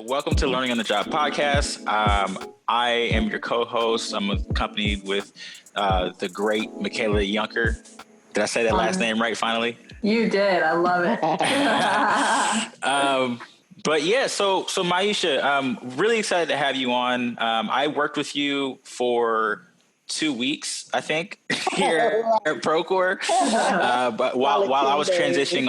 Welcome to Learning on the Job podcast. I am your co-host. I'm accompanied with the great Michaela Yunker. Did I say that last name right finally? You did. I love it. But yeah, so Maisha, really excited to have you on. I worked with you for 2 weeks, I think, here at Procore. But while I was transitioning,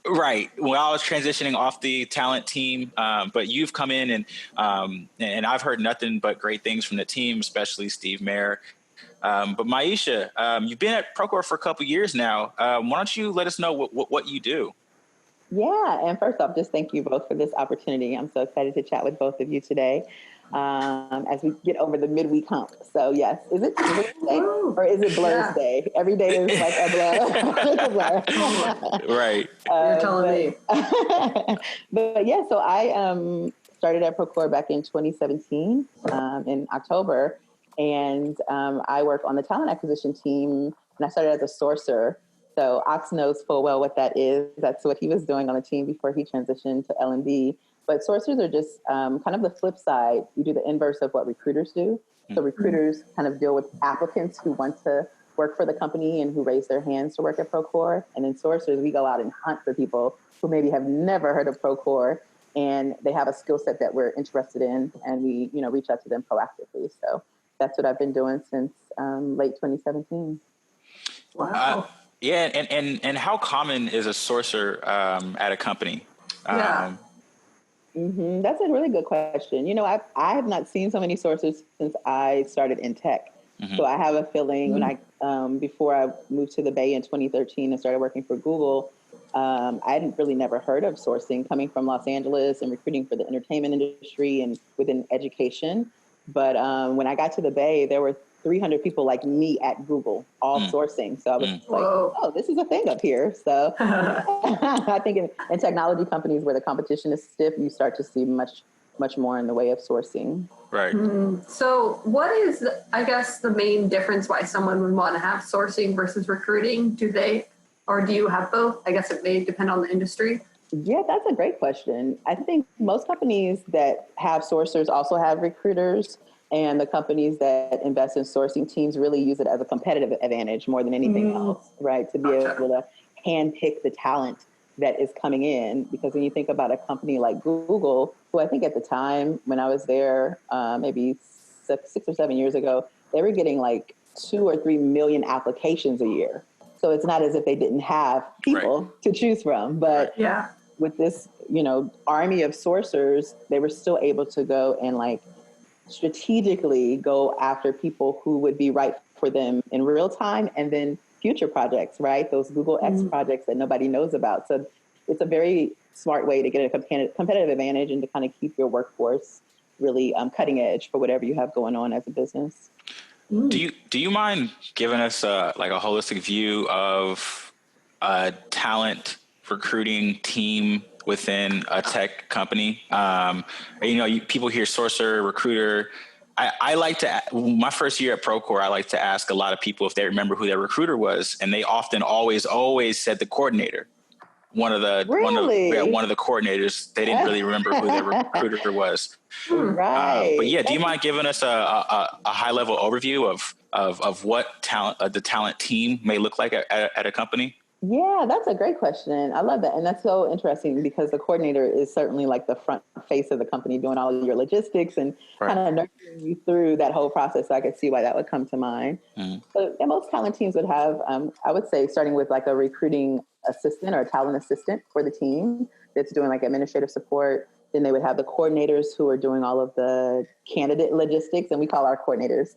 right, while I was transitioning off the talent team, but you've come in and I've heard nothing but great things from the team, especially Steve Mayer. But Maisha, you've been at Procore for a couple years now. Why don't you let us know what you do? Yeah, and first off, just thank you both for this opportunity. I'm so excited to chat with both of you today as we get over the midweek hump. So yes, is it Wednesday or is it Blur's Day? Every day is like a blur. Right. You're telling me. But yeah, so I started at Procore back in 2017 in October, and I work on the talent acquisition team, and I started as a sourcer. So Ox knows full well what that is. That's what he was doing on the team before he transitioned to L&D. But sourcers are just kind of the flip side. You do the inverse of what recruiters do. So recruiters kind of deal with applicants who want to work for the company and who raise their hands to work at Procore. And then sourcers, we go out and hunt for people who maybe have never heard of Procore and they have a skill set that we're interested in, and we reach out to them proactively. So that's what I've been doing since late 2017. Wow. Yeah, and how common is a sourcer at a company? Yeah. That's a really good question. I have not seen so many sourcers since I started in tech. So I have a feeling when I before I moved to the Bay in 2013 and started working for Google, I hadn't really never heard of sourcing coming from Los Angeles and recruiting for the entertainment industry and within education. But when I got to the Bay, there were 300 people like me at Google, all sourcing. So I was like, oh, this is a thing up here. So I think in technology companies where the competition is stiff, you start to see much more in the way of sourcing. Right. So what is, I guess, the main difference why someone would want to have sourcing versus recruiting? Do you have both? I guess it may depend on the industry. Yeah, that's a great question. I think most companies that have sourcers also have recruiters, and the companies that invest in sourcing teams really use it as a competitive advantage more than anything else, right? To be able to handpick the talent that is coming in. Because when you think about a company like Google, who I think at the time when I was there, maybe 6 or 7 years ago, they were getting like 2 or 3 million applications a year. So it's not as if they didn't have people to choose from, but with this, army of sourcers, they were still able to go and like strategically go after people who would be right for them in real time and then future projects, right? Those Google X projects that nobody knows about. So it's a very smart way to get a competitive advantage and to kind of keep your workforce really cutting edge for whatever you have going on as a business. Do you mind giving us a holistic view of a talent recruiting team within a tech company? People hear sourcer, recruiter. I like to, my first year at Procore, I like to ask a lot of people if they remember who their recruiter was, and they often always said the coordinator. One of the coordinators. They didn't really remember who their recruiter was. Right. But yeah, do you mind giving us a high level overview of what the talent team may look like at a company? Yeah, that's a great question. I love that. And that's so interesting because the coordinator is certainly like the front face of the company doing all of your logistics and kind of nurturing you through that whole process. So I could see why that would come to mind. But most talent teams would have, I would say, starting with like a recruiting assistant or a talent assistant for the team that's doing like administrative support. Then they would have the coordinators who are doing all of the candidate logistics. And we call our coordinators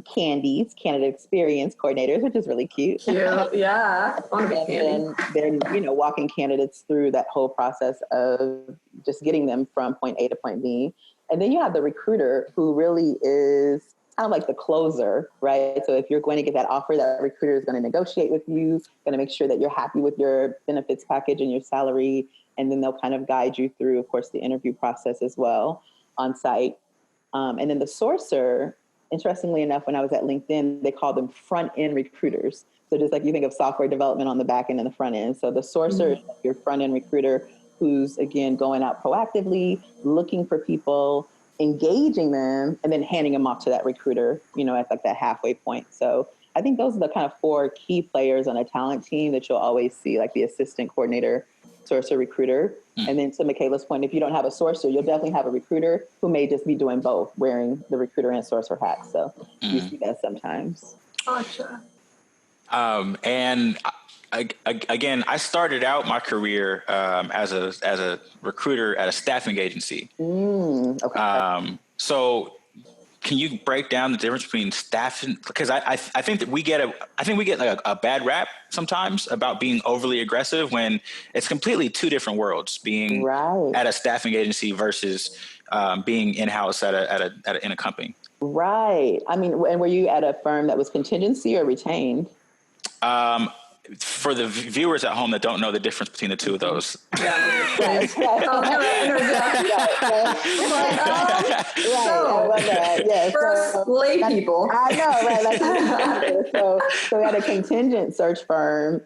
Candies, candidate experience coordinators, which is really cute. Yeah. And then, walking candidates through that whole process of just getting them from point A to point B. And then you have the recruiter who really is kind of like the closer, right? So if you're going to get that offer, that recruiter is going to negotiate with you, going to make sure that you're happy with your benefits package and your salary. And then they'll kind of guide you through, of course, the interview process as well on site. And then the sourcer, interestingly enough, when I was at LinkedIn, they called them front-end recruiters. So just like you think of software development on the back end and the front end. So the sourcer is your front end recruiter who's, again, going out proactively, looking for people, engaging them, and then handing them off to that recruiter, at like that halfway point. So I think those are the kind of four key players on a talent team that you'll always see, like the assistant coordinator, sourcer, recruiter. And then to Michaela's point, if you don't have a sourcer, you'll definitely have a recruiter who may just be doing both, wearing the recruiter and sourcer hats. So you see that sometimes. Gotcha. And again, I started out my career as a recruiter at a staffing agency. Okay. So can you break down the difference between staffing? Because I think that we get like a bad rap sometimes about being overly aggressive when it's completely two different worlds. Being Right. at a staffing agency versus being in house in a company. Right. I mean, and were you at a firm that was contingency or retained? For the viewers at home that don't know the difference between the two of those. Yeah. Right. So, I love that. Yeah. For us lay people. I know, right? So at a contingent search firm,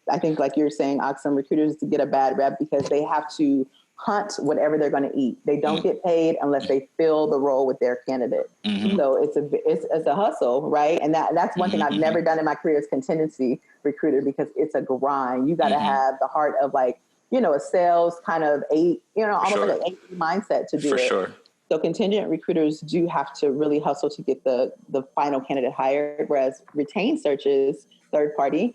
I think like you're saying, Oxum recruiters to get a bad rep because they have to hunt whatever they're going to eat. They don't get paid unless they fill the role with their candidate. So it's a hustle, right? And that's one thing I've never done in my career is contingency recruiter because it's a grind. You got to have the heart of like, a sales kind of almost like an 8 mindset to do For it. sure. So contingent recruiters do have to really hustle to get the final candidate hired, whereas retained searches, third party,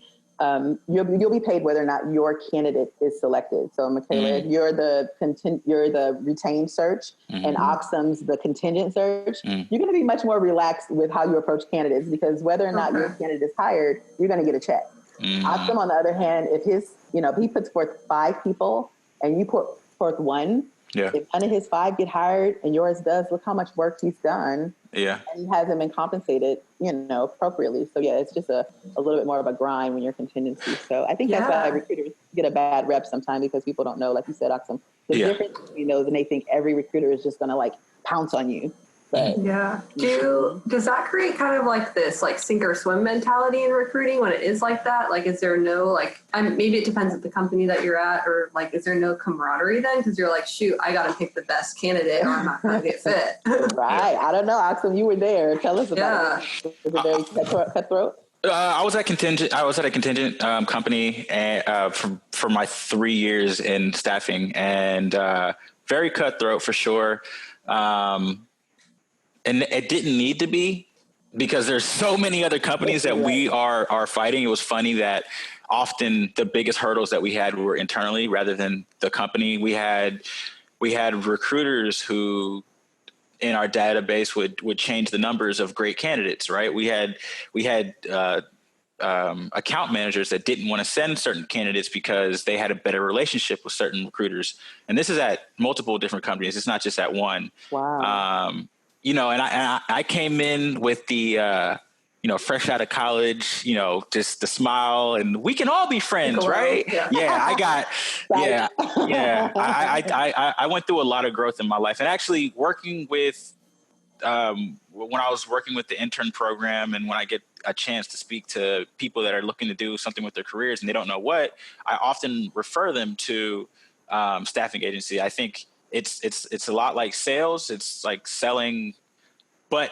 you'll be paid whether or not your candidate is selected. So Michaela, if you're the retained search and Oxum's the contingent search, you're going to be much more relaxed with how you approach candidates because whether or not your candidate is hired, you're going to get a check. Oxum, on the other hand, if he puts forth 5 people and you put forth one, if none of his 5 get hired and yours does, look how much work he's done. Yeah. And he hasn't been compensated, appropriately. So yeah, it's just a little bit more of a grind when you're contingency. So I think that's why recruiters get a bad rep sometimes because people don't know, like you said, Oxum, the difference between those, and they think every recruiter is just going to like pounce on you. But does that create kind of like this like sink or swim mentality in recruiting when it is like that? Like, is there no maybe it depends at the company that you're at, or like, is there no camaraderie then? Because you're like, shoot, I got to pick the best candidate or I'm not going to get fit. Right. I don't know, Oxum, you were there. Tell us about it. Was it very cutthroat? I was at a contingent company for my 3 years in staffing, and very cutthroat for sure. And it didn't need to be because there's so many other companies that we are fighting. It was funny that often the biggest hurdles that we had were internally rather than the company. We had recruiters who in our database would change the numbers of great candidates, right? We had account managers that didn't want to send certain candidates because they had a better relationship with certain recruiters. And this is at multiple different companies. It's not just at one. Wow. And I came in with the, fresh out of college, just the smile and we can all be friends, right? I went through a lot of growth in my life and actually working with, when I was working with the intern program and when I get a chance to speak to people that are looking to do something with their careers and they don't know what, I often refer them to staffing agency. I think it's a lot like sales. It's like selling, but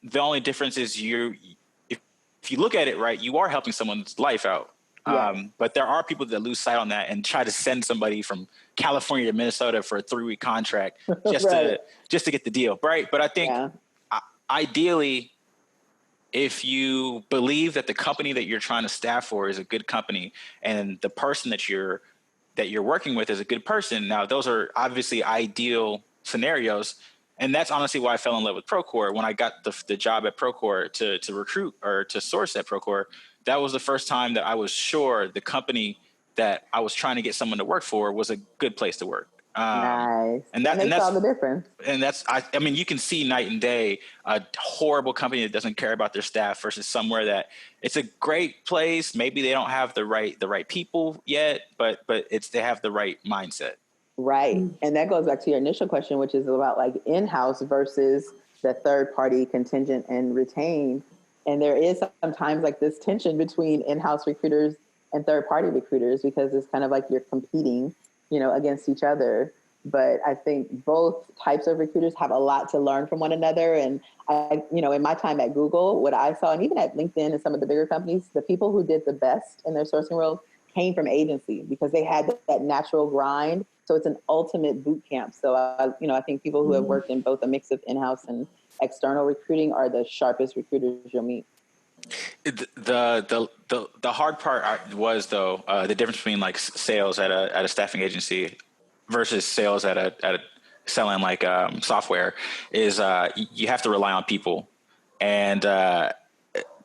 the only difference is if you look at it right, you are helping someone's life out. But there are people that lose sight on that and try to send somebody from California to Minnesota for a 3-week contract just to get the deal, right? But I think ideally, if you believe that the company that you're trying to staff for is a good company and the person that you're working with is a good person, now those are obviously ideal scenarios. And that's honestly why I fell in love with Procore. When I got the job at Procore to recruit or to source at Procore, that was the first time that I was sure the company that I was trying to get someone to work for was a good place to work. Nice. And that's all the difference. And I mean, you can see night and day a horrible company that doesn't care about their staff versus somewhere that it's a great place. Maybe they don't have the right people yet, but they have the right mindset. Right. And that goes back to your initial question, which is about like in-house versus the third party contingent and retained. And there is sometimes like this tension between in-house recruiters and third-party recruiters, because it's kind of like you're competing, against each other. But I think both types of recruiters have a lot to learn from one another. And in my time at Google, what I saw, and even at LinkedIn and some of the bigger companies, the people who did the best in their sourcing role came from agency because they had that natural grind. So it's an ultimate boot camp. So, I think people who have worked in both a mix of in-house and external recruiting are the sharpest recruiters you'll meet. The hard part was, though, the difference between like sales at a staffing agency versus sales at a selling like software is you have to rely on people, and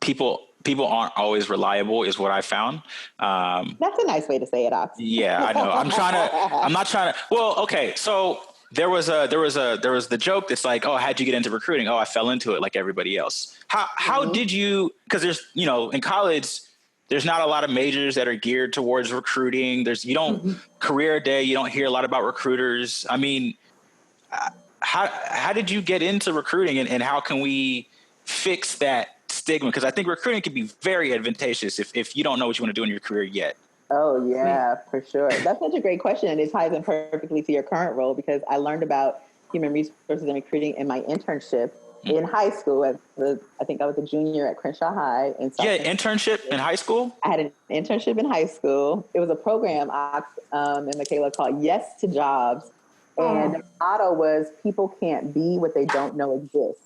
people aren't always reliable is what I found. That's a nice way to say it, Ox. Yeah, I know. I'm not trying to. Well, okay. So there was the joke that's like, oh, how'd you get into recruiting? Oh, I fell into it like everybody else. How did you? Because there's in college, there's not a lot of majors that are geared towards recruiting. You don't career day. You don't hear a lot about recruiters. I mean, how did you get into recruiting, and how can we fix that stigma? Because I think recruiting can be very advantageous if you don't know what you want to do in your career yet. Oh, yeah, for sure. That's such a great question. And it ties in perfectly to your current role, because I learned about human resources and recruiting in my internship in high school. I think I was a junior at Crenshaw High. Internship in high school? I had an internship in high school. It was a program, and Michaela, called Yes to Jobs. And the motto was, people can't be what they don't know exists.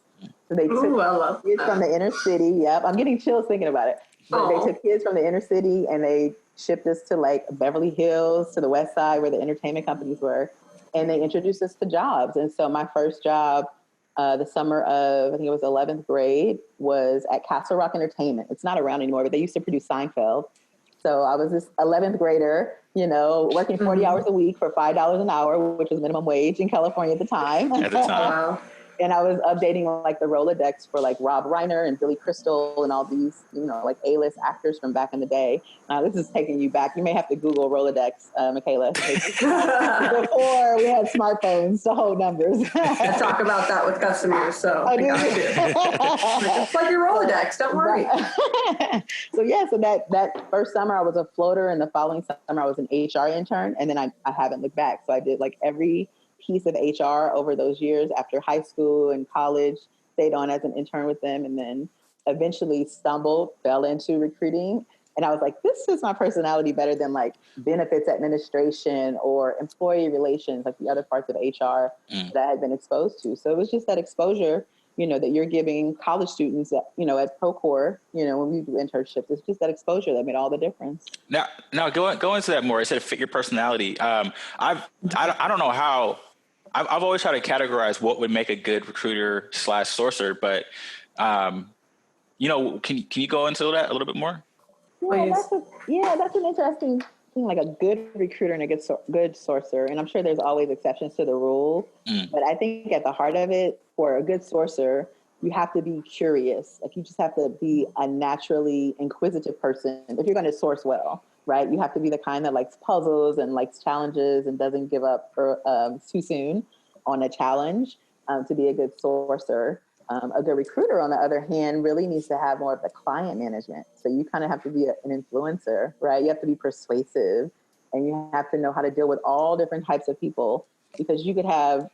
So they took kids from the inner city. Yep, I'm getting chills thinking about it. But they took kids from the inner city and they shipped us to like Beverly Hills, to the West Side where the entertainment companies were. And they introduced us to jobs. And so my first job, the summer of, I think it was 11th grade, was at Castle Rock Entertainment. It's not around anymore, but they used to produce Seinfeld. So I was this 11th grader, working 40 hours a week for $5 an hour, which was minimum wage in California at the time. Wow. And I was updating like the Rolodex for like Rob Reiner and Billy Crystal and all these, like A-list actors from back in the day. This is taking you back. You may have to Google Rolodex, Michaela. Before we had smartphones to hold numbers. I talk about that with customers, so I got you. It's like your Rolodex, don't worry. So that first summer I was a floater, and the following summer I was an HR intern, and then I haven't looked back. So I did like every piece of HR over those years after high school and college, stayed on as an intern with them, and then eventually fell into recruiting. And I was like, this is my personality better than like benefits administration or employee relations, like the other parts of HR that I had been exposed to. So it was just that exposure, that you're giving college students at Procore, when we do internships. It's just that exposure that made all the difference. Now go into that more. I said fit your personality. I don't know how. I've always tried to categorize what would make a good recruiter / sourcer, but can you go into that a little bit more? That's an interesting thing. Like a good recruiter and a good sourcer, and I'm sure there's always exceptions to the rule. But I think at the heart of it, for a good sourcer, you have to be curious. Like you just have to be a naturally inquisitive person if you're going to source well. Right? You have to be the kind that likes puzzles and likes challenges and doesn't give up too soon on a challenge to be a good sourcer. A good recruiter, on the other hand, really needs to have more of the client management. So you kind of have to be an influencer, right? You have to be persuasive, and you have to know how to deal with all different types of people, because you could have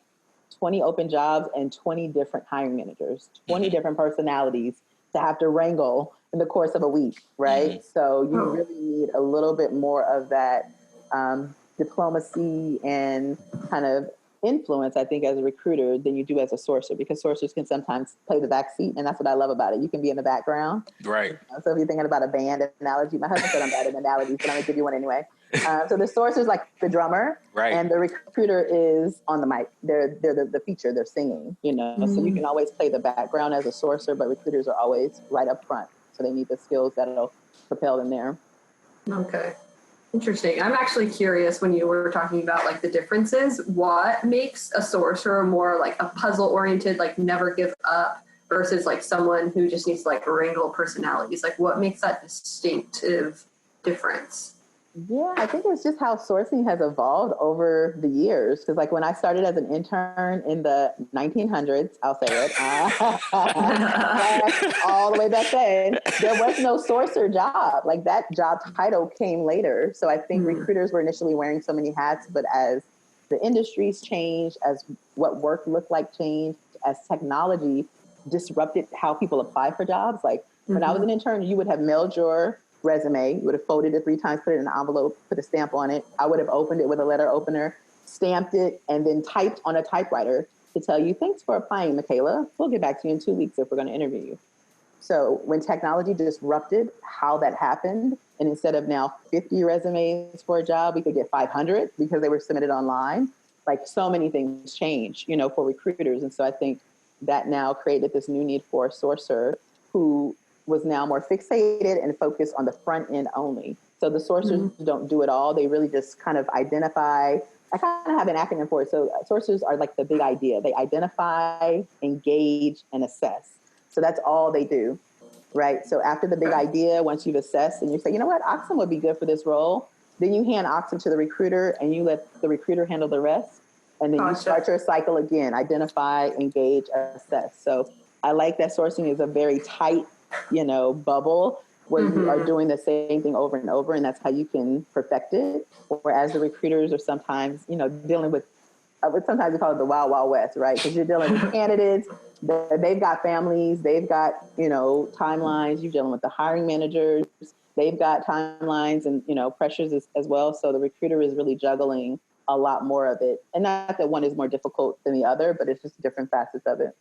20 open jobs and 20 different hiring managers, 20 different personalities to have to wrangle in the course of a week, right? So you really need a little bit more of that diplomacy and kind of influence, I think, as a recruiter than you do as a sourcer, because sourcers can sometimes play the back seat, and that's what I love about it. You can be in the background. Right. So if you're thinking about a band analogy, my husband said I'm bad at analogies, but I'm going to give you one anyway. So the sourcer's like the drummer, right, and the recruiter is on the mic. They're the feature. They're singing, So you can always play the background as a sourcer, but recruiters are always right up front. So they need the skills that'll propel them there. Okay. Interesting. I'm actually curious, when you were talking about like the differences, what makes a sourcer more like a puzzle oriented, like never give up, versus like someone who just needs to like wrangle personalities? Like what makes that distinctive difference? Yeah, I think it's just how sourcing has evolved over the years. Because, like, when I started as an intern in the 1900s, I'll say it, all the way back then, there was no sourcer job. Like, that job title came later. So I think recruiters were initially wearing so many hats, but as the industries changed, as what work looked like changed, as technology disrupted how people apply for jobs. Like, when I was an intern, you would have mailed your resume. You would have folded it 3 times, put it in an envelope, put a stamp on it. I would have opened it with a letter opener, stamped it, and then typed on a typewriter to tell you, thanks for applying, Michaela. We'll get back to you in 2 weeks if we're going to interview you. So when technology disrupted how that happened, and instead of now 50 resumes for a job, we could get 500 because they were submitted online. Like, so many things change, for recruiters. And so I think that now created this new need for a sourcer who was now more fixated and focused on the front end only. So the sourcers don't do it all. They really just kind of identify. I kind of have an acronym for it. So sourcers are like the big idea. They identify, engage, and assess. So that's all they do, right? So after the big idea, once you've assessed and you say, you know what, Oxen would be good for this role, then you hand Oxen to the recruiter and you let the recruiter handle the rest. And then you start your cycle again, identify, engage, assess. So I like that sourcing is a very tight, bubble where you are doing the same thing over and over, and that's how you can perfect it. Whereas the recruiters are sometimes, dealing with, sometimes we call it the wild, wild west, right? Because you're dealing with candidates, they've got families, they've got, timelines, you're dealing with the hiring managers, they've got timelines and, pressures as well. So the recruiter is really juggling a lot more of it. And not that one is more difficult than the other, but it's just different facets of it.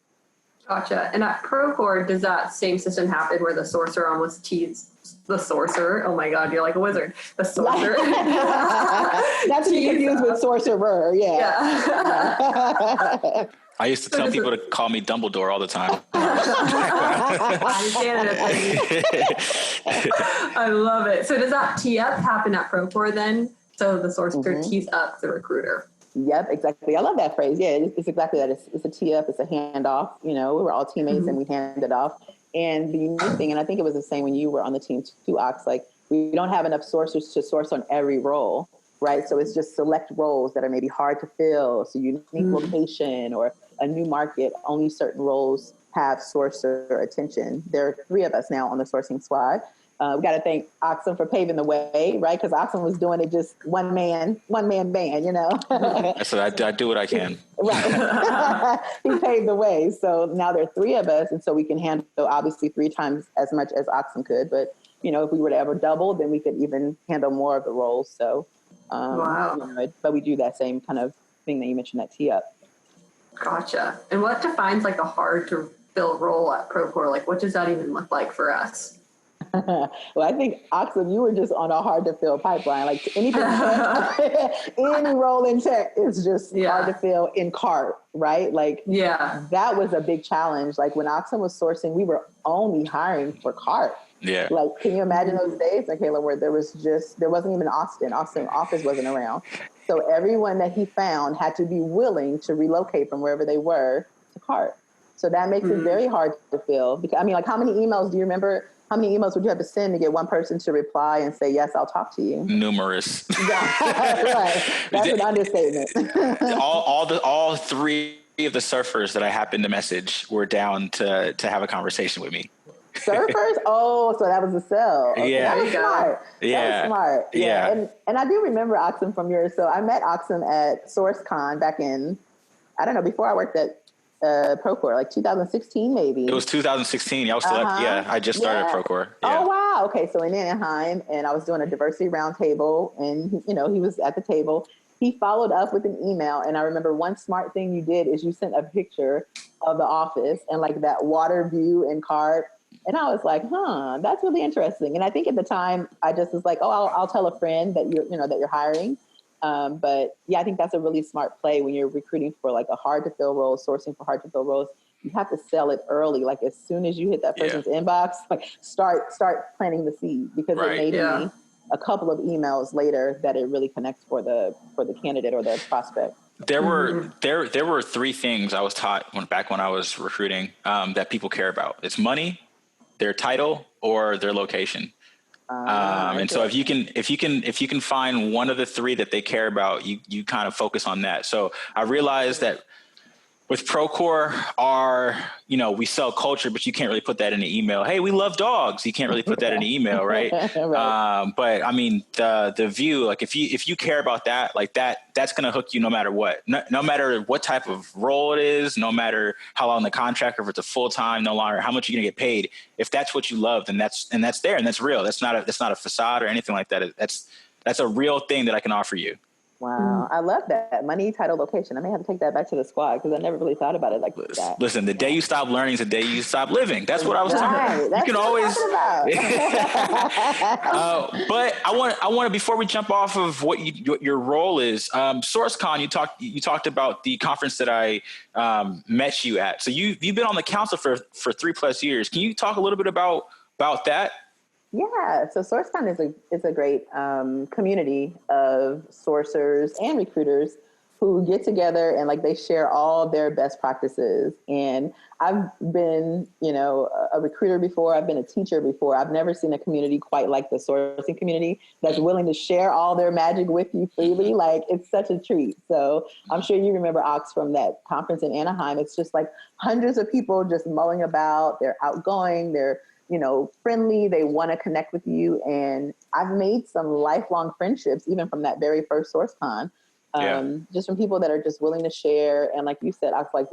Gotcha. And at Procore, does that same system happen where the sourcer almost teases the sourcer? Oh my God, you're like a wizard. The sourcer. Not to be confused with sorcerer. Yeah. I used to tell people to call me Dumbledore all the time. I love it. So does that tee up happen at Procore then? So the sourcer tees up the recruiter. Yep, exactly. I love that phrase. Yeah, it's exactly that. It's a tee up, it's a handoff. We were all teammates and we handed off. And the unique thing, and I think it was the same when you were on the team too, Ox, like, we don't have enough sourcers to source on every role, right? So it's just select roles that are maybe hard to fill. So unique location or a new market, only certain roles have sourcer attention. There are 3 of us now on the sourcing squad. We got to thank Oxen for paving the way, right? Because Oxen was doing it just one man band, I said, I do what I can. Right. He paved the way. So now there are 3 of us. And so we can handle obviously 3 times as much as Oxen could. But, if we were to ever double, then we could even handle more of the roles. So, but we do that same kind of thing that you mentioned, that tee up. Gotcha. And what defines like a hard to fill role at Procore? Like, what does that even look like for us? Well, I think, Oxen, you were just on a hard to fill pipeline. Like, anything, any role in tech is just hard to fill in cart, right? Like, that was a big challenge. Like, when Oxen was sourcing, we were only hiring for cart. Yeah. Like, can you imagine those days, Michaela, where there wasn't even Austin office wasn't around. So everyone that he found had to be willing to relocate from wherever they were to cart. So that makes it very hard to fill. Because, like, how many emails do you remember? How many emails would you have to send to get one person to reply and say, yes, I'll talk to you? Numerous. Right. That's an understatement. all 3 of the surfers that I happened to message were down to have a conversation with me. Surfers? Oh, so that was a sell. Okay, Yeah. That was smart. Yeah. That was smart. Yeah. And I do remember Oxen from yours. So I met Oxen at SourceCon back in, I don't know, before I worked at Procore, like 2016 maybe. It was 2016. I was still I just started at Procore. Yeah. Oh, wow. Okay, so in Anaheim, and I was doing a diversity roundtable, and he was at the table. He followed up with an email, and I remember one smart thing you did is you sent a picture of the office and like that water view and cart. And I was like, that's really interesting. And I think at the time I just was like, I'll tell a friend that you're hiring. But yeah, I think that's a really smart play when you're recruiting for like a hard to fill role, sourcing for hard to fill roles. You have to sell it early. Like, as soon as you hit that person's inbox, like start planting the seed, because it may be a couple of emails later that it really connects for the candidate or the prospect. There were 3 things I was taught back when I was recruiting that people care about. It's money, their title, or their location. And so if you can find one of the three that they care about, you kind of focus on that. So I realized that with Procore, we sell culture, but you can't really put that in an email. Hey, we love dogs. You can't really put that in an email, right? Right. But I mean, the view, like if you care about that, like that's going to hook you no matter what, no matter what type of role it is, no matter how long the contract, or if it's a full time, no longer how much you're going to get paid. If that's what you love, then that's there and that's real. That's not a facade or anything like that. That's a real thing that I can offer you. Wow. I love that. Money, title, location. I may have to take that back to the squad because I never really thought about it like that. Listen, the day you stop learning is the day you stop living. That's what I was talking about. That's you can always. But I want before we jump off of what your role is, SourceCon. You talked about the conference that I met you at. So you've been on the council for 3+ years. Can you talk a little bit about that? Yeah, so SourceCon is a great community of sourcers and recruiters who get together and like they share all their best practices. And I've been, a recruiter before. I've been a teacher before. I've never seen a community quite like the sourcing community that's willing to share all their magic with you freely. Like it's such a treat. So I'm sure you remember Ox from that conference in Anaheim. It's just like hundreds of people just mulling about. They're outgoing. They're friendly, they want to connect with you. And I've made some lifelong friendships, even from that very first SourceCon, just from people that are just willing to share. And like you said, I was like,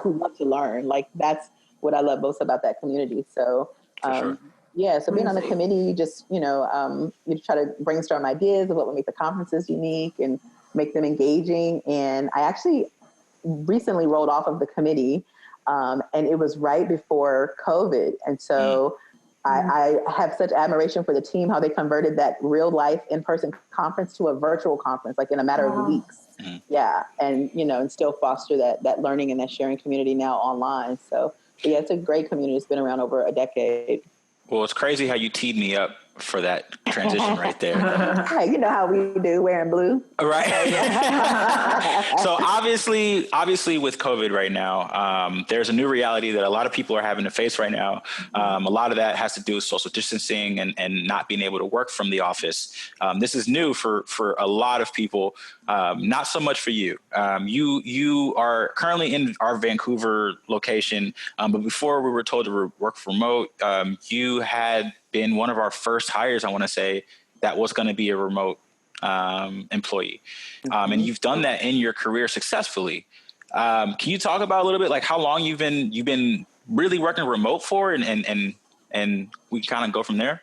who love to learn. Like that's what I love most about that community. So, sure. So being on the committee, just, you try to brainstorm ideas of what would make the conferences unique and make them engaging. And I actually recently rolled off of the committee. And it was right before COVID. And so I have such admiration for the team, how they converted that real life in-person conference to a virtual conference, like in a matter of weeks. Yeah. And, and still foster that learning and that sharing community now online. So yeah, it's a great community. It's been around over a decade. Well, it's crazy how you teed me up for that transition right there. Hey, you know how we do, wearing blue. Right. So obviously with COVID right now, there's a new reality that a lot of people are having to face right now. A lot of that has to do with social distancing and not being able to work from the office. This is new for a lot of people, not so much for you. You are currently in our Vancouver location, but before we were told to work remote, you had been one of our first hires, I want to say, that was going to be a remote employee. And you've done that in your career successfully. Can you talk about a little bit like how long you've been really working remote for and we kind of go from there?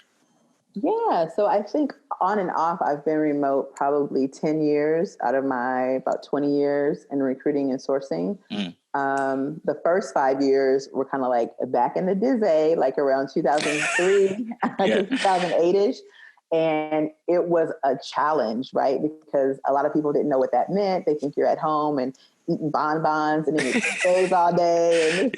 Yeah. So I think on and off, I've been remote probably 10 years out of my about 20 years in recruiting and sourcing. The first 5 years were kind of like back in the day, like around 2003, 2008-ish. And it was a challenge, right? Because a lot of people didn't know what that meant. They think you're at home and eating bonbons and eating days all day.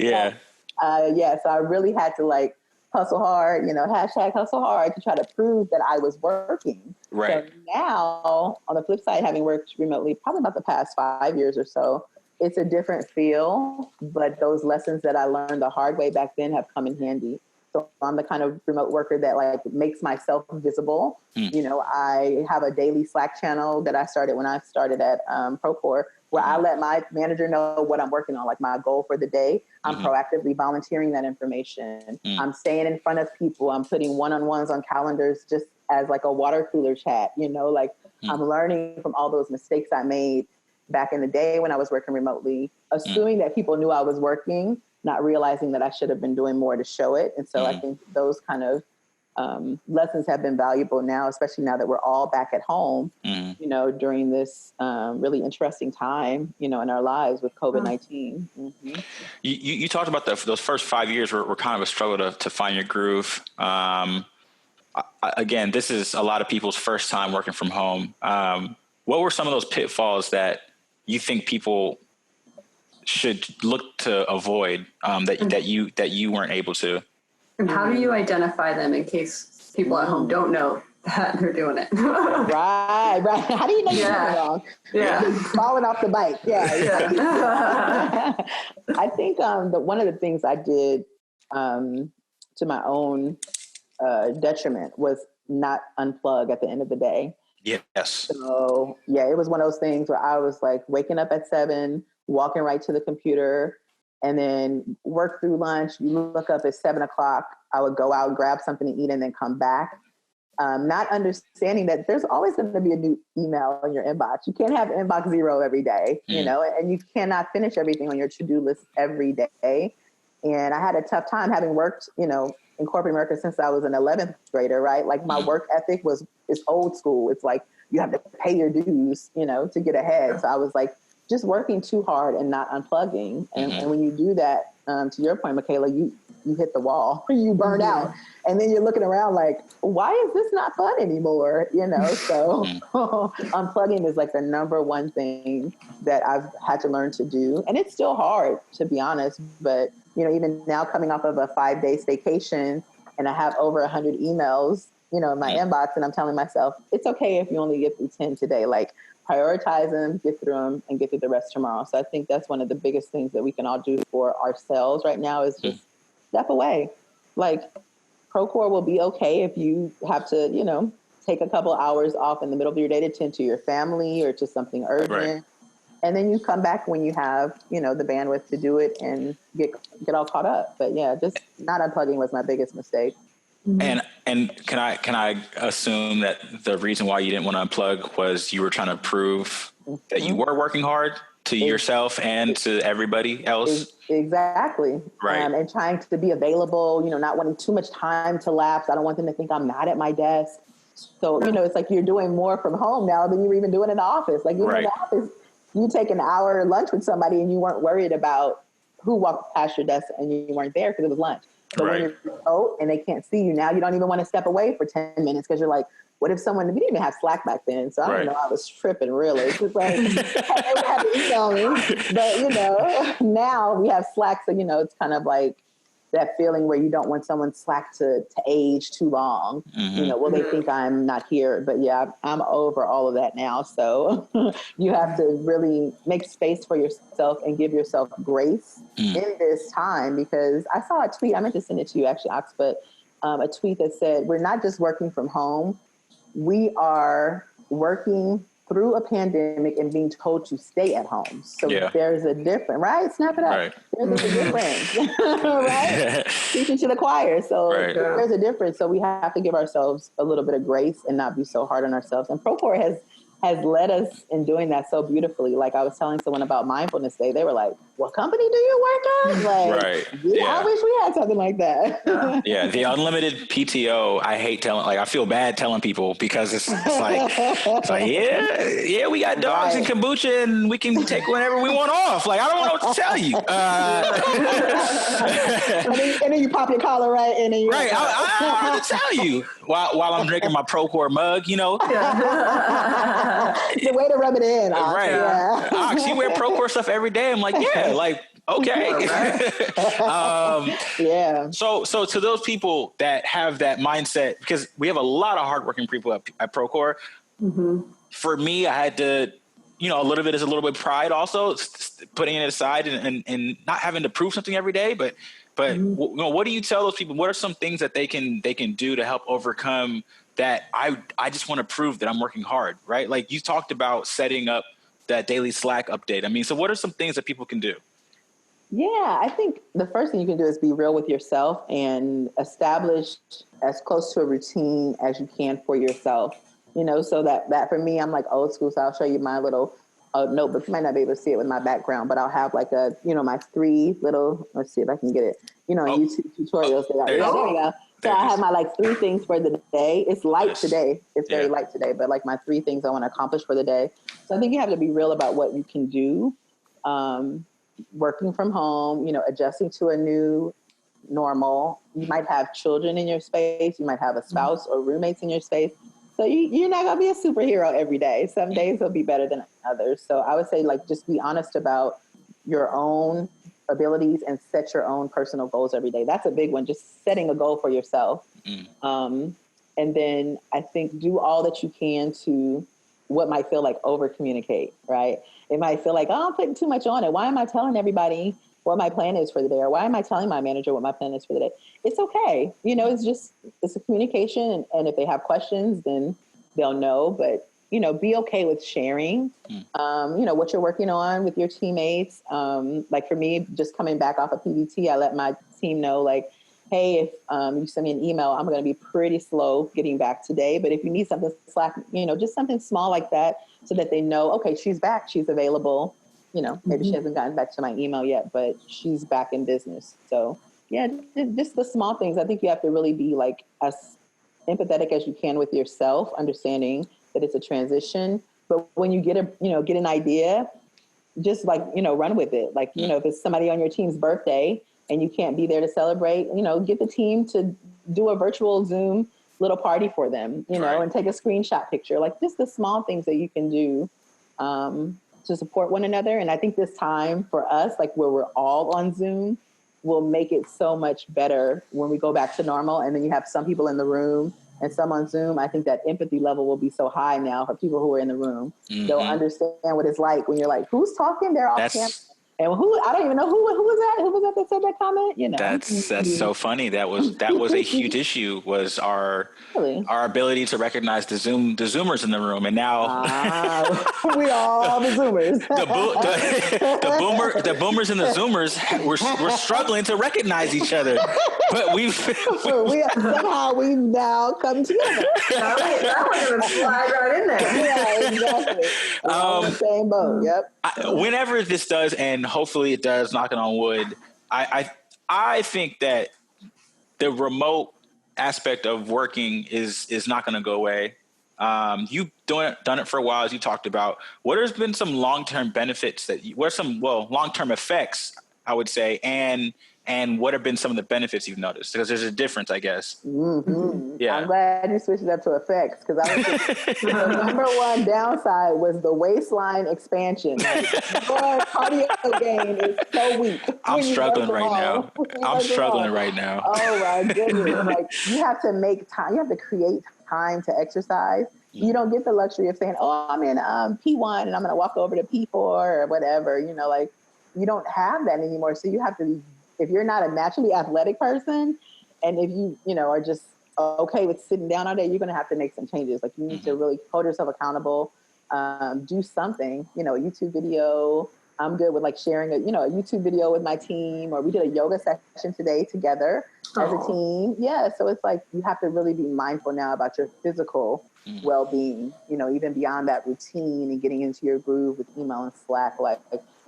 And so I really had to like hustle hard, hashtag hustle hard to try to prove that I was working. Right. So now on the flip side, having worked remotely probably about the past 5 years or so, it's a different feel, but those lessons that I learned the hard way back then have come in handy. So I'm the kind of remote worker that like makes myself visible. I have a daily Slack channel that I started when I started at Procore, where I let my manager know what I'm working on, like my goal for the day. I'm proactively volunteering that information. I'm staying in front of people. I'm putting one-on-ones on calendars just as like a water cooler chat, I'm learning from all those mistakes I made back in the day when I was working remotely, assuming that people knew I was working, not realizing that I should have been doing more to show it. And so I think those kind of lessons have been valuable now, especially now that we're all back at home, during this really interesting time, in our lives with COVID-19. You talked about those first 5 years were kind of a struggle to find your groove. Again, this is a lot of people's first time working from home. What were some of those pitfalls that you think people should look to avoid that you weren't able to? And how do you identify them in case people at home don't know that they're doing it? Right. How do you know you're doing it wrong? Yeah. Falling off the bike. Yeah. I think one of the things I did to my own detriment was not unplug at the end of the day. Yes. So yeah, it was one of those things where I was like waking up at 7, walking right to the computer, and then work through lunch. You look up at 7 o'clock. I would go out, grab something to eat, and then come back. Not understanding that there's always going to be a new email in your inbox. You can't have inbox zero every day, you know, and you cannot finish everything on your to-do list every day. And I had a tough time having worked, you know, in corporate America since I was an 11th grader, right? Like my work ethic is old school. It's like you have to pay your dues, you know, to get ahead. So I was like just working too hard and not unplugging. And when you do that, to your point, Michaela, you hit the wall, you burn out. And then you're looking around like, why is this not fun anymore? You know, so unplugging is like the number one thing that I've had to learn to do. And it's still hard, to be honest. But, you know, even now coming off of a 5-day staycation and I have over 100 emails, you know, in my inbox, and I'm telling myself, it's okay if you only get through 10 today. Like, prioritize them, get through them, and get through the rest tomorrow. So I think that's one of the biggest things that we can all do for ourselves right now is just step away. Like, Procore will be okay if you have to, you know, take a couple hours off in the middle of your day to tend to your family or to something urgent. Right. And then you come back when you have, you know, the bandwidth to do it and get all caught up. But yeah, just not unplugging was my biggest mistake. And can I assume that the reason why you didn't want to unplug was you were trying to prove that you were working hard to yourself and to everybody else? Exactly. Right. And trying to be available, you know, not wanting too much time to lapse. I don't want them to think I'm not at my desk. So, you know, it's like you're doing more from home now than you were even doing in the office. Like you're in the office, you take an hour lunch with somebody and you weren't worried about who walked past your desk and you weren't there because it was lunch. But when you're remote and they can't see you now, you don't even want to step away for 10 minutes because you're like, what if someone, we didn't even have Slack back then. So I don't know, I was tripping really. It's just like, they would have to email me. But, you know, now we have Slack. So, you know, it's kind of like that feeling where you don't want someone's Slack to age too long. You know, well, they think I'm not here. But yeah, I'm over all of that now. So you have to really make space for yourself and give yourself grace in this time. Because I saw a tweet, I meant to send it to you actually, Ox, but a tweet that said, we're not just working from home. We are working through a pandemic and being told to stay at home. So there's a difference, right? Snap it up. Right. There's a difference, right? Teaching to the choir. So there's a difference. So we have to give ourselves a little bit of grace and not be so hard on ourselves. And Procore has led us in doing that so beautifully. Like I was telling someone about Mindfulness Day. They were like, what company do you work at? Like, I wish we had something like that. The unlimited PTO, I hate telling, like, I feel bad telling people because it's like, we got dogs and kombucha and we can take whenever we want off. Like, I don't know what to tell you. And then you pop your collar, right? And then you I don't know what to tell you while I'm drinking my Procore mug, you know. The way to rub it in. Right. Yeah. Ox, you wear Procore stuff every day. I'm like, like, okay. So to those people that have that mindset, because we have a lot of hardworking people at Procore. For me, I had to, you know, a little bit of pride also, putting it aside and not having to prove something every day. But you know, what do you tell those people? What are some things that they can do to help overcome that? I just want to prove that I'm working hard, right? Like you talked about setting up that daily Slack update. I mean, so what are some things that people can do? Yeah, I think the first thing you can do is be real with yourself and establish as close to a routine as you can for yourself. You know, so that for me, I'm like old school. So I'll show you my little notebook. You might not be able to see it with my background, but I'll have like my 3 little, let's see if I can get it, you know, YouTube tutorials. There we go. So I have my 3 things for the day. It's light today. It's very light today, but like my 3 things I want to accomplish for the day. So I think you have to be real about what you can do. Working from home, you know, adjusting to a new normal. You might have children in your space. You might have a spouse or roommates in your space. So you're not going to be a superhero every day. Some days will be better than others. So I would say just be honest about your own abilities and set your own personal goals every day. That's a big one. Just setting a goal for yourself. And then I think do all that you can to what might feel like over communicate, right? It might feel like, I'm putting too much on it. Why am I telling everybody what my plan is for the day, or why am I telling my manager what my plan is for the day? It's okay. It's a communication. And if they have questions, then they'll know. But, be okay with sharing, what you're working on with your teammates. Like for me, just coming back off of PBT, I let my team know, like, hey, if you send me an email, I'm going to be pretty slow getting back today. But if you need something Slack, just something small like that, so that they know, okay, she's back, she's available. Maybe she hasn't gotten back to my email yet, but she's back in business. So yeah, just the small things. I think you have to really be like as empathetic as you can with yourself, understanding that it's a transition. But when you get an idea, just like, run with it. Like, if it's somebody on your team's birthday and you can't be there to celebrate, get the team to do a virtual Zoom little party for them, and take a screenshot picture, like just the small things that you can do to support one another. And I think this time for us, like where we're all on Zoom, will make it so much better when we go back to normal. And then you have some people in the room and some on Zoom. I think that empathy level will be so high now for people who are in the room. Mm-hmm. They'll understand what it's like when you're like, who's talking? They're off camera. And I don't even know who was that? Who was that said that comment? That's so funny. That was a huge issue, was our ability to recognize the Zoomers in the room. And now we all the Zoomers. the boomers and the Zoomers we're struggling to recognize each other. But somehow we've now come together. That was going to slide right in there. Yeah, exactly. We're all in the same boat. Yep. Whenever this does, and hopefully it does, knocking on wood, I think that the remote aspect of working is not going to go away. You've done it for a while, as you talked about. What has been some long-term benefits long-term effects, I would say, and what have been some of the benefits you've noticed? Because there's a difference, I guess. Mm-hmm. Yeah. I'm glad you switched it up to effects, because the number one downside was the waistline expansion. Your cardio gain is so weak. I'm struggling right now. Oh my goodness. Like, you have to make time. You have to create time to exercise. You don't get the luxury of saying, oh, I'm in P1 and I'm going to walk over to P4 or whatever. You don't have that anymore. So you have to be, if you're not a naturally athletic person, and if you are just okay with sitting down all day, you're going to have to make some changes. Like, you need to really hold yourself accountable, do something, a YouTube video. I'm good with like sharing a YouTube video with my team, or we did a yoga session today together as a team. Yeah. So it's like, you have to really be mindful now about your physical well-being, even beyond that routine and getting into your groove with email and Slack. Like,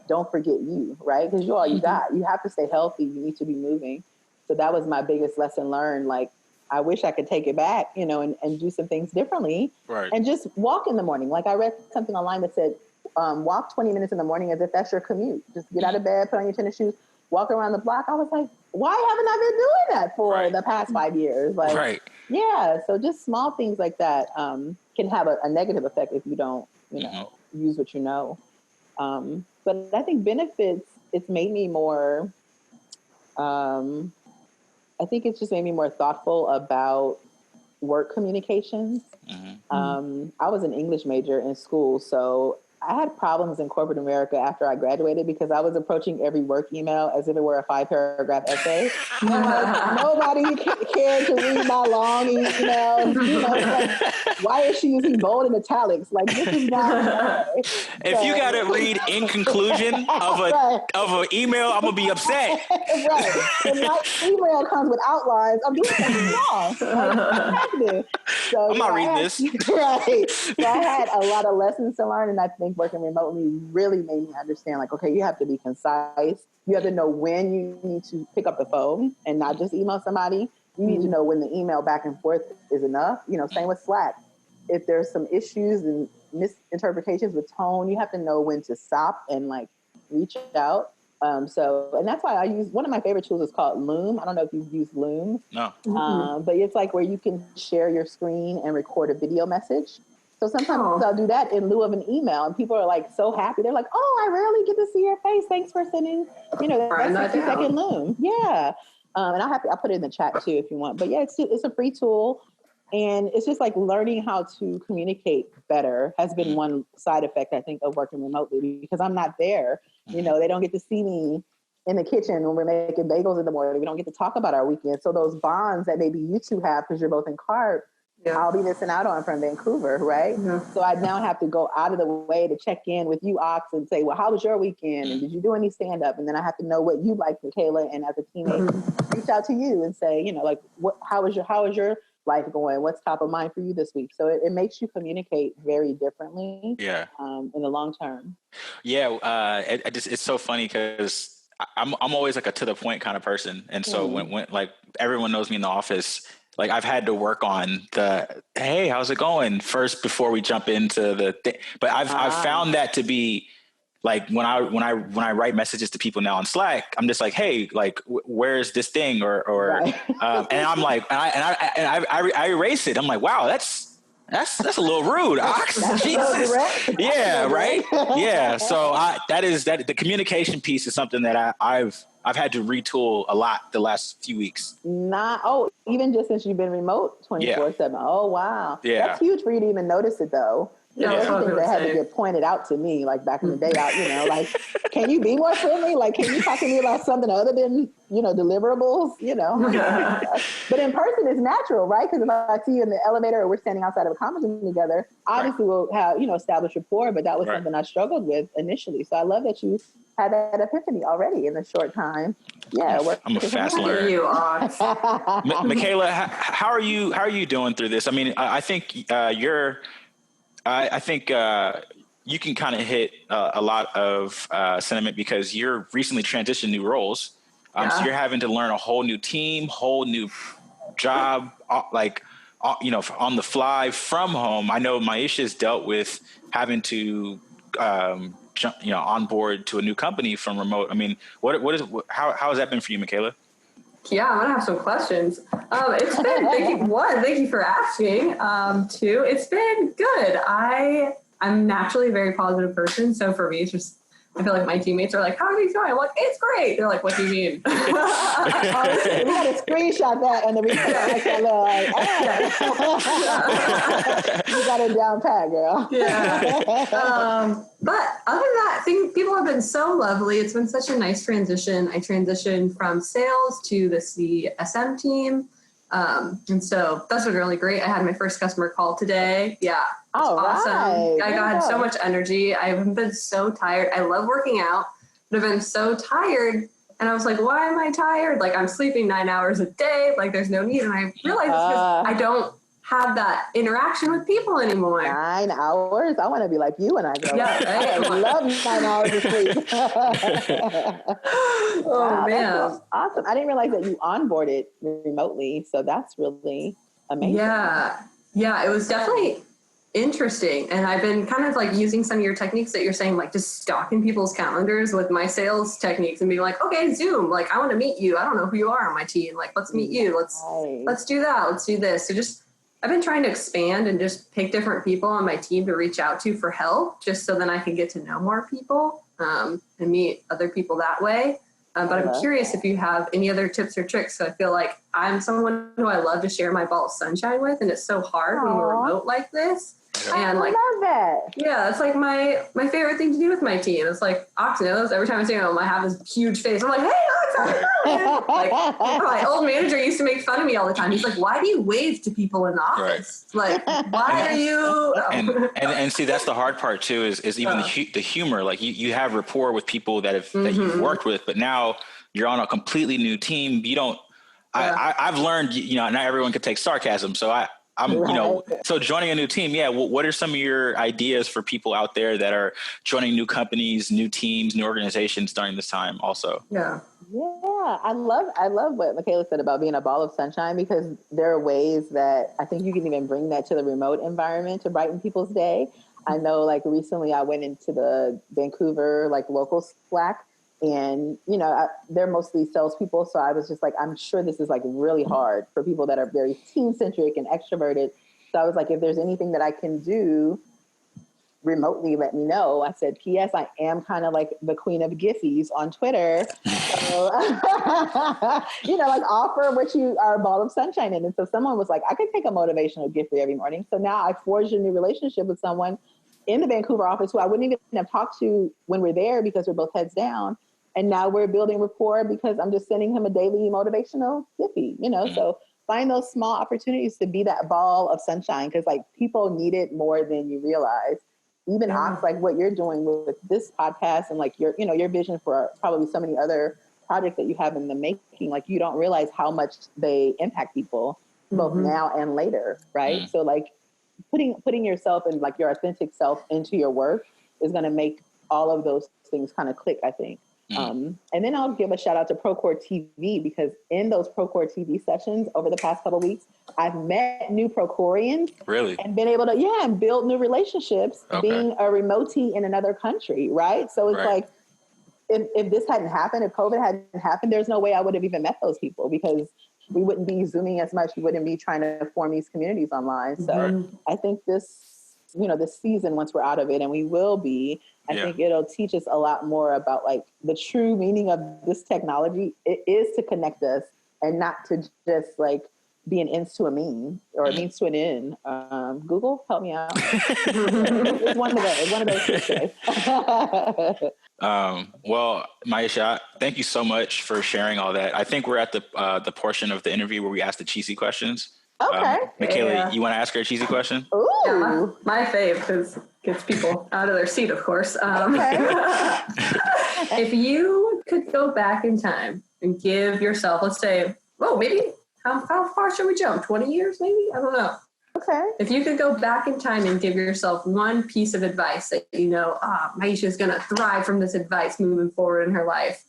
don't forget you, right? Because you're all you got. You have to stay healthy. You need to be moving. So that was my biggest lesson learned. Like, I wish I could take it back, and do some things differently. Right. And just walk in the morning. Like, I read something online that said, walk 20 minutes in the morning as if that's your commute. Just get out of bed, put on your tennis shoes, walk around the block. I was like, why haven't I been doing that for the past 5 years? Like, yeah. So just small things like that can have a negative effect if you don't, use what you know. But I think benefits, it's made me more, I think it's just made me more thoughtful about work communications. I was an English major in school, so I had problems in corporate America after I graduated, because I was approaching every work email as if it were a 5-paragraph essay. Nobody cared to read my long emails. Like, why is she using bold and italics? Like, this is not. If you got to read in conclusion of an email, I'm gonna be upset. Right. If my email comes with outlines, I'm doing something wrong. So, I'm not reading this. Right. So I had a lot of lessons to learn, and I think working remotely really made me understand, like, okay, you have to be concise. You have to know when you need to pick up the phone and not just email somebody. You need to know when the email back and forth is enough. Same with Slack. If there's some issues and misinterpretations with tone, you have to know when to stop and like reach out. And that's why I use, one of my favorite tools is called Loom. I don't know if you've used Loom. No. But it's like where you can share your screen and record a video message. So sometimes I'll do that in lieu of an email, and people are like so happy. They're like, oh, I rarely get to see your face. Thanks for sending, that 60-second Loom. Yeah. And I'll put it in the chat too if you want. But yeah, it's a free tool. And it's just like learning how to communicate better has been one side effect, I think, of working remotely, because I'm not there. They don't get to see me in the kitchen when we're making bagels in the morning. We don't get to talk about our weekend. So those bonds that maybe you two have because you're both in CARP, I'll be missing out on from Vancouver, right? So I now have to go out of the way to check in with you, Ox, and say, well, how was your weekend? And did you do any stand-up? And then I have to know what you like, Michaela, and as a teammate, reach out to you and say, you know, like, how is your life going? What's top of mind for you this week? So it makes you communicate very differently in the long term. Yeah, it's so funny because I'm always like a to the point kind of person, and so when like everyone knows me in the office, like I've had to work on the hey, how's it going first before we jump into the thing. But I've found that to be like when I write messages to people now on Slack, I'm just like, hey, like where's this thing or and I'm like and I erase it. I'm like, wow, that's a little rude, Ox. Jesus. Yeah, right. Yeah. So the communication piece is something that I've had to retool a lot the last few weeks. Even just since you've been remote 24/7. Oh wow. Yeah. That's huge for you to even notice it though. Things that had to get pointed out to me, like back in the day, like, can you be more friendly? Like, can you talk to me about something other than, deliverables, But in person, it's natural, right? Because if I see you in the elevator or we're standing outside of a conference room together, obviously we'll have, established rapport, but that was something I struggled with initially. So I love that you had that epiphany already in a short time. Yeah. I'm a fast learner. You are. Michaela, how are you doing through this? I mean, I think I think you can kind of hit a lot of sentiment because you're recently transitioned new roles. So you're having to learn a whole new team, whole new job, on the fly from home. I know Maisha's dealt with having to onboard to a new company from remote. I mean, how has that been for you, Michaela? Yeah, I'm gonna have some questions. It's been thank you for asking. Two, it's been good. I'm naturally a very positive person, so for me, it's just I feel like my teammates are like, "How are these going?" I'm like, "It's great." They're like, "What do you mean?" We had to screenshot that and the you got it down pat, girl. Yeah. But other than that, I think people have been so lovely. It's been such a nice transition. I transitioned from sales to the CSM team. And so that's been really great. I had my first customer call today. Yeah. Awesome. Right. I got so much energy. I've been so tired. I love working out, but I've been so tired. And I was like, why am I tired? Like I'm sleeping 9 hours a day. Like there's no need. And I realized it's because I don't have that interaction with people anymore. 9 hours? I want to be like you when I grow up. Yeah, right? I love 9 hours of sleep. Wow, man. Awesome. I didn't realize that you onboarded remotely. So that's really amazing. Yeah, it was definitely interesting. And I've been kind of like using some of your techniques that you're saying, like just stalking people's calendars with my sales techniques and being like, okay, Zoom, like I want to meet you. I don't know who you are on my team. Like, let's meet you. Let's do that. Let's do this. So I've been trying to expand and just pick different people on my team to reach out to for help, just so then I can get to know more people and meet other people that way. But I'm curious if you have any other tips or tricks. So I feel like I'm someone who I love to share my ball of sunshine with, and it's so hard when we're remote like this. And like, I love that. Yeah, it's like my favorite thing to do with my team. It's like Ox knows every time I see him, I have this huge face. I'm like, hey, Ox, how's it going? Like my old manager used to make fun of me all the time. He's like, why do you wave to people in the office? Right. Like, why are you? And see, that's the hard part too. Is even the humor. Like you have rapport with people that you've worked with, but now you're on a completely new team. You don't. I've learned. Not everyone can take sarcasm. So so joining a new team, what are some of your ideas for people out there that are joining new companies, new teams, new organizations during this time also? Yeah. I love what Michaela said about being a ball of sunshine, because there are ways that I think you can even bring that to the remote environment to brighten people's day. I know like recently I went into the Vancouver, like local Slack, and, they're mostly salespeople. So I was just like, I'm sure this is like really hard for people that are very team centric and extroverted. So I was like, if there's anything that I can do remotely, let me know. I said, P.S. I am kind of like the queen of Giphies on Twitter. So, like offer what you are a ball of sunshine in. And so someone was like, I could take a motivational gift for every morning. So now I forged a new relationship with someone in the Vancouver office who I wouldn't even have talked to when we're there because we're both heads down. And now we're building rapport because I'm just sending him a daily motivational Skippy, So find those small opportunities to be that ball of sunshine, because like people need it more than you realize. Even Ox, like what you're doing with this podcast and like your vision for probably so many other projects that you have in the making, like you don't realize how much they impact people both now and later, right? So like putting yourself and like your authentic self into your work is going to make all of those things kind of click, I think. And then I'll give a shout out to Procore TV, because in those Procore TV sessions over the past couple of weeks, I've met new Procorians. Really? And been able to, and build new relationships being a remotee in another country, right? So it's like, if this hadn't happened, if COVID hadn't happened, there's no way I would have even met those people, because we wouldn't be Zooming as much. We wouldn't be trying to form these communities online. So I think this season, once we're out of it, and we will be, I think it'll teach us a lot more about like the true meaning of this technology. It is to connect us and not to just like be an ends to a mean or a means to an end. Google, help me out. It's one of those today. Well, Maisha, thank you so much for sharing all that. I think we're at the portion of the interview where we ask the cheesy questions. Okay. Michaela, you want to ask her a cheesy question? Ooh. Yeah, my fave, because gets people out of their seat, of course. If you could go back in time and give yourself, let's say, maybe, how far should we jump? 20 years, maybe? I don't know. Okay. If you could go back in time and give yourself one piece of advice that Maisha's going to thrive from this advice moving forward in her life,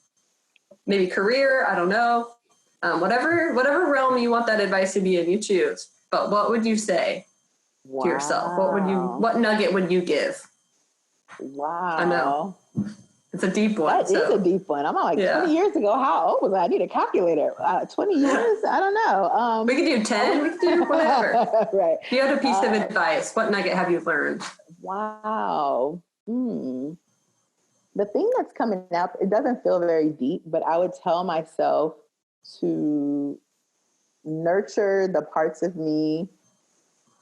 maybe career, I don't know, whatever realm you want that advice to be in, you choose. But what would you say to yourself? What nugget would you give? Wow. I know. It's a deep one. That is a deep one. I'm like, 20 years ago, how old was I? I need a calculator. 20 years? I don't know. We could do 10. We could do whatever. Right. If you had a piece of advice, what nugget have you learned? Wow. The thing that's coming up, it doesn't feel very deep, but I would tell myself to nurture the parts of me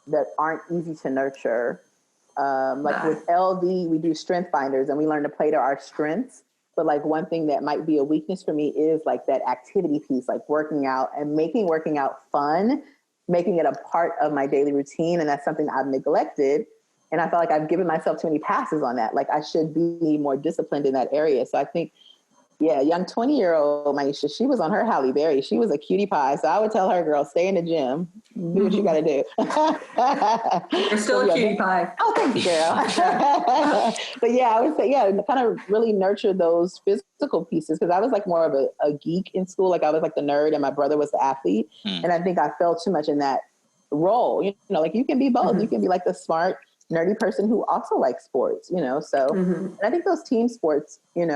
that aren't easy to nurture. With LD, we do strength finders and we learn to play to our strengths. But like one thing that might be a weakness for me is like that activity piece, like working out and making working out fun, making it a part of my daily routine. And that's something I've neglected. And I felt like I've given myself too many passes on that. Like I should be more disciplined in that area. So I think, young 20-year-old Maisha, she was on her Halle Berry. She was a cutie pie. So I would tell her, girl, stay in the gym. Do what you got to do. You're still a cutie pie. Oh, thank you, girl. But I would say, kind of really nurture those physical pieces, because I was like more of a geek in school. Like I was like the nerd and my brother was the athlete. And I think I fell too much in that role. Like you can be both. You can be like the smart, nerdy person who also likes sports, so and I think those team sports, and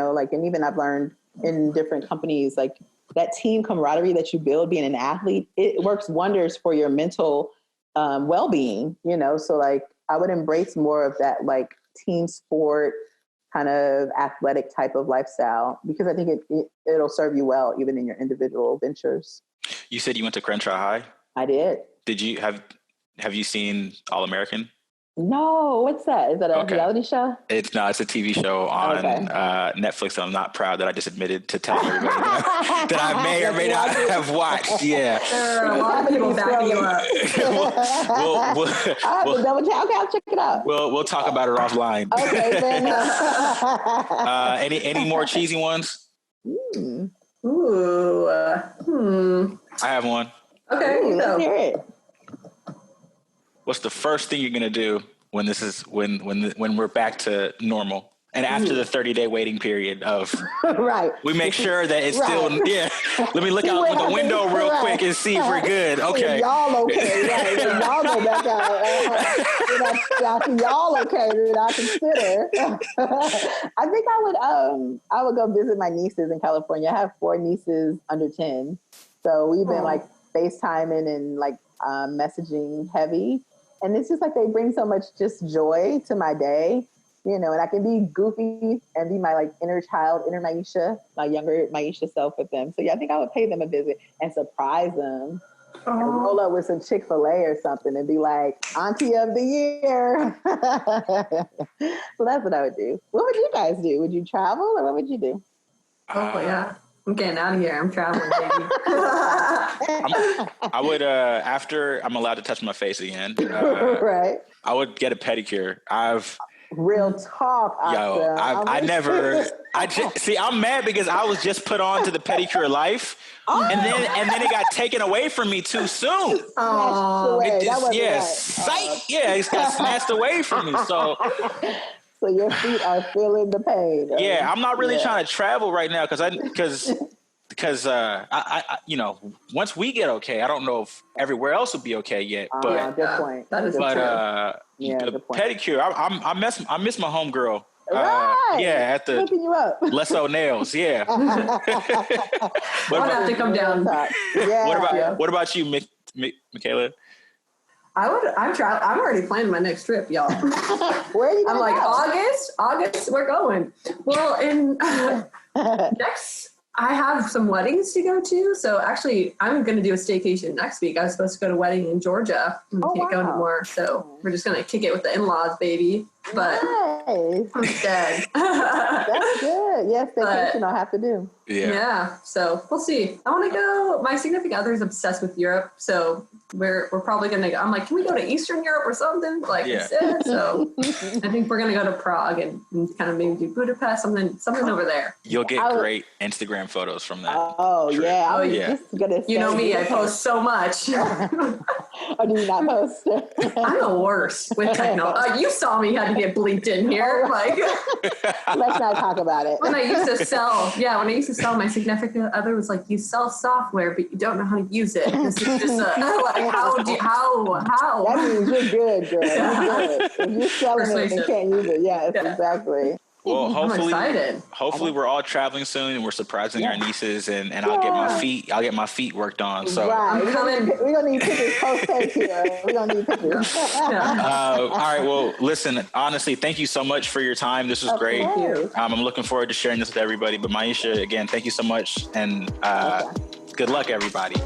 even I've learned in different companies, like that team camaraderie that you build being an athlete, it works wonders for your mental well-being, so like I would embrace more of that like team sport kind of athletic type of lifestyle, because I think it'll serve you well even in your individual ventures. You said you went to Crenshaw High? I did. Did you have you seen All American? No, what's that? Is that a reality show? It's a TV show on Netflix. And I'm not proud that I just admitted to telling everybody that I may or may not have watched. Yeah. There are a lot of people backing you up. I'll check it out. We'll talk about it offline. Okay, then. Any more cheesy ones? Ooh. I have one. Okay. Let's hear it. What's the first thing you're gonna do when when we're back to normal and after the 30-day waiting period of right? We make sure that it's still Let me look out the window real quick and see if we're good. Okay, y'all okay? Right? Y'all go back out. Y'all okay? Then I consider. I think I would go visit my nieces in California. I have 4 nieces under 10, so we've been like FaceTiming and like messaging heavy. And it's just like they bring so much just joy to my day, and I can be goofy and be my like inner child, inner Maisha, my younger Maisha self with them. So I think I would pay them a visit and surprise them. And roll up with some Chick-fil-A or something and be like, Auntie of the Year. So that's what I would do. What would you guys do? Would you travel or what would you do? Oh yeah, I'm getting out of here. I'm traveling, baby. I would after I'm allowed to touch my face again. Right. I would get a pedicure. Real talk, I never. See. I'm mad because I was just put on to the pedicure life, and then it got taken away from me too soon. Oh, It just, right. psych. Yeah, it got snatched away from me. So your feet are feeling the pain. Right? yeah, I'm not really trying to travel right now because I once we get okay, I don't know if everywhere else will be okay yet. But good point. That is but true. the pedicure, I miss my homegirl. Right. Yeah, at the Hooking you up. Lesso Nails. Yeah. I'll have to come down. Yeah. What about you, Michaela? I'm already planning my next trip, y'all. Where are you going? I'm like, August, we're going. Well, in next, I have some weddings to go to. So actually, I'm going to do a staycation next week. I was supposed to go to a wedding in Georgia. I can't go anymore. So we're just going to kick it with the in-laws, baby. But nice. I'm dead. That's good. Yes, vacation I'll have to do. Yeah. So we'll see. I want to go. My significant other is obsessed with Europe. So we're probably going to go. I'm like, can we go to Eastern Europe or something? Instead. So I think we're going to go to Prague and kind of maybe do Budapest, something over there. You'll get great Instagram photos from that. Oh, trip. Yeah. Oh, yeah. Just gonna say, you know me, I post so much. Or do you not post? I'm the worst with technology. You saw me had to get bleeped in here. Let's not talk about it. When I used to sell, my significant other was like, you sell software, but you don't know how to use it. It's just how? That means you're good, girl. You're good. If you're selling it and can't use it, yes, exactly. Well, hopefully we're all traveling soon and we're surprising our nieces and I'll get my feet worked on. So right. We're gonna need pictures post here. We're gonna need pictures. All right. Well, listen, honestly, thank you so much for your time. This was great. I'm looking forward to sharing this with everybody. But Maisha, again, thank you so much and good luck, everybody.